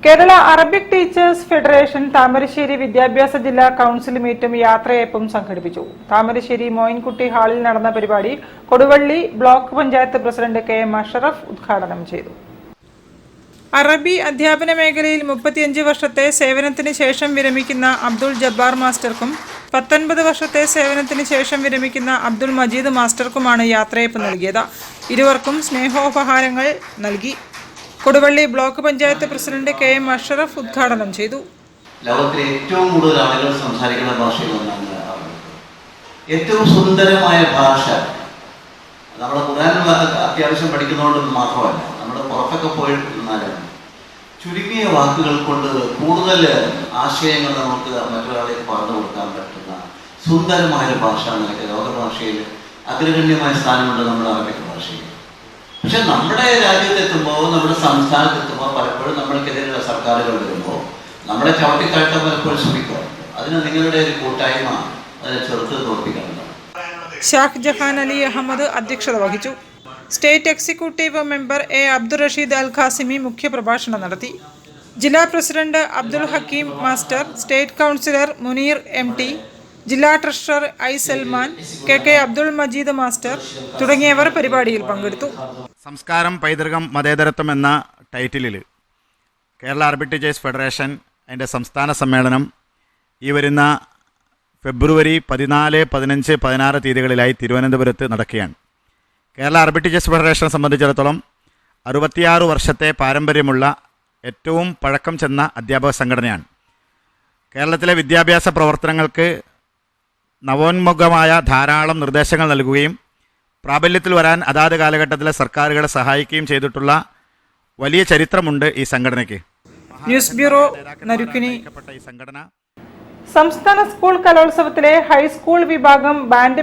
Kerala Arabic teachers federation Thamarassery വിദ്യാഭ്യാസ ജില്ലാ council മീറ്റും യാത്രയയപ്പും സംഘടിപ്പിച്ചു. താമരശ്ശേരി മോയിൻകുട്ടി ഹാളിൽ നടന്ന പരിപാടി Koduvally block panchayat president KM Ashraf ഉദ്ഘാടനം ചെയ്തു. അറബി അധ്യാപന മേഖലയിൽ 35 വർഷത്തെ സേവനത്തിന് ശേഷം വിരമിക്കുന്ന അബ്ദുൾ ജബ്ബാർ മാസ്റ്റർക്കും 19 വർഷത്തെ സേവനത്തിന് ശേഷം വിരമിക്കുന്ന അബ്ദുൾ മജീദ് മാസ്റ്റർക്കുമാണ് യാത്രയയപ്പ് നൽകിയത്. ഇരുവർക്കും സ്നേഹോപഹാരങ്ങൾ നൽകി. Koduvally block panchayat president KM Ashraf ഉദ്ഘാടനം ചെയ്തു. ലോകത്തിലെ ഏറ്റവും കൂടുതൽ ആളുകൾ സംസാരിക്കുന്ന ഭാഷയിലൊന്നാണ് അറബി. ഏറ്റവും സുന്ദരമായ ഭാഷ നമ്മുടെ ഖുർആൻ അത്യാവശ്യം പഠിക്കുന്നതുകൊണ്ട് മാത്രമല്ല, നമ്മുടെ പുറത്തൊക്കെ പോയിരുന്നാലും ചുരുങ്ങിയ വാക്കുകൾ കൊണ്ട് കൂടുതൽ ആശയങ്ങൾ നമുക്ക് മറ്റൊരാളേക്ക് പറഞ്ഞു കൊടുക്കാൻ പറ്റുന്ന സുന്ദരമായ ഭാഷ എന്നൊക്കെ ലോകഭാഷയിൽ അഗ്രഗണ്യമായ സ്ഥാനമുണ്ട് നമ്മുടെ അറബിക് ഭാഷയിൽ. പക്ഷെ നമ്മുടെ രാജ്യത്തെത്തുമ്പോൾ, നമ്മുടെ സംസ്ഥാനത്തെത്തുമ്പോൾ പലപ്പോഴും നമ്മൾക്കെതിരെയുള്ള സർക്കാരുകൾ വരുമ്പോൾ നമ്മളെ ചവിട്ടിക്കാട്ടാൻ പലപ്പോഴും ശ്രമിക്കാറുണ്ട്. അതിന് നിങ്ങളുടെ ഒരു കൂട്ടായ്മ അതിനെ ചെറുത്ത് തോൽപ്പിക്കണം. ഷാഖ് ജഹാൻ അലി അഹമ്മദ് അധ്യക്ഷത വഹിച്ചു. State executive member A. Abdul Rasheed Al Qasimi മുഖ്യപ്രഭാഷണം നടത്തി. ജില്ലാ president Abdul Hakeem master, state councillor Muneer MT, ജില്ലാ treasurer I. Salman, KK Abdul Majeed master തുടങ്ങിയവർ പരിപാടിയിൽ പങ്കെടുത്തു. സംസ്കാരം, പൈതൃകം, മതേതരത്വം എന്ന ടൈറ്റിലിൽ കേരള അറബിക് ടീച്ചേഴ്സ് ഫെഡറേഷൻ അതിൻ്റെ സംസ്ഥാന സമ്മേളനം ഈ വരുന്ന ഫെബ്രുവരി 14, 15, 16 തീയതികളിലായി തിരുവനന്തപുരത്ത് നടക്കുകയാണ്. കേരള അറബിക് ടീച്ചേഴ്സ് ഫെഡറേഷനെ സംബന്ധിച്ചിടത്തോളം 66 വർഷത്തെ പാരമ്പര്യമുള്ള ഏറ്റവും പഴക്കം ചെന്ന അധ്യാപക സംഘടനയാണ്. കേരളത്തിലെ വിദ്യാഭ്യാസ പ്രവർത്തനങ്ങൾക്ക് നവോന്മുഖമായ ധാരാളം നിർദ്ദേശങ്ങൾ നൽകുകയും പ്രാബല്യത്തിൽ വരാൻ അതാത് കാലഘട്ടത്തിലെ സർക്കാരുകളെ സഹായിക്കുകയും ചെയ്തിട്ടുള്ള വലിയ ചരിത്രമുണ്ട് ഈ സംഘടനയ്ക്ക്. ന്യൂസ് ബ്യൂറോ, നരുക്കിനി. സംസ്ഥാന സ്കൂൾ കലോത്സവത്തിലെ ഹൈസ്കൂൾ വിഭാഗം ബാൻഡ്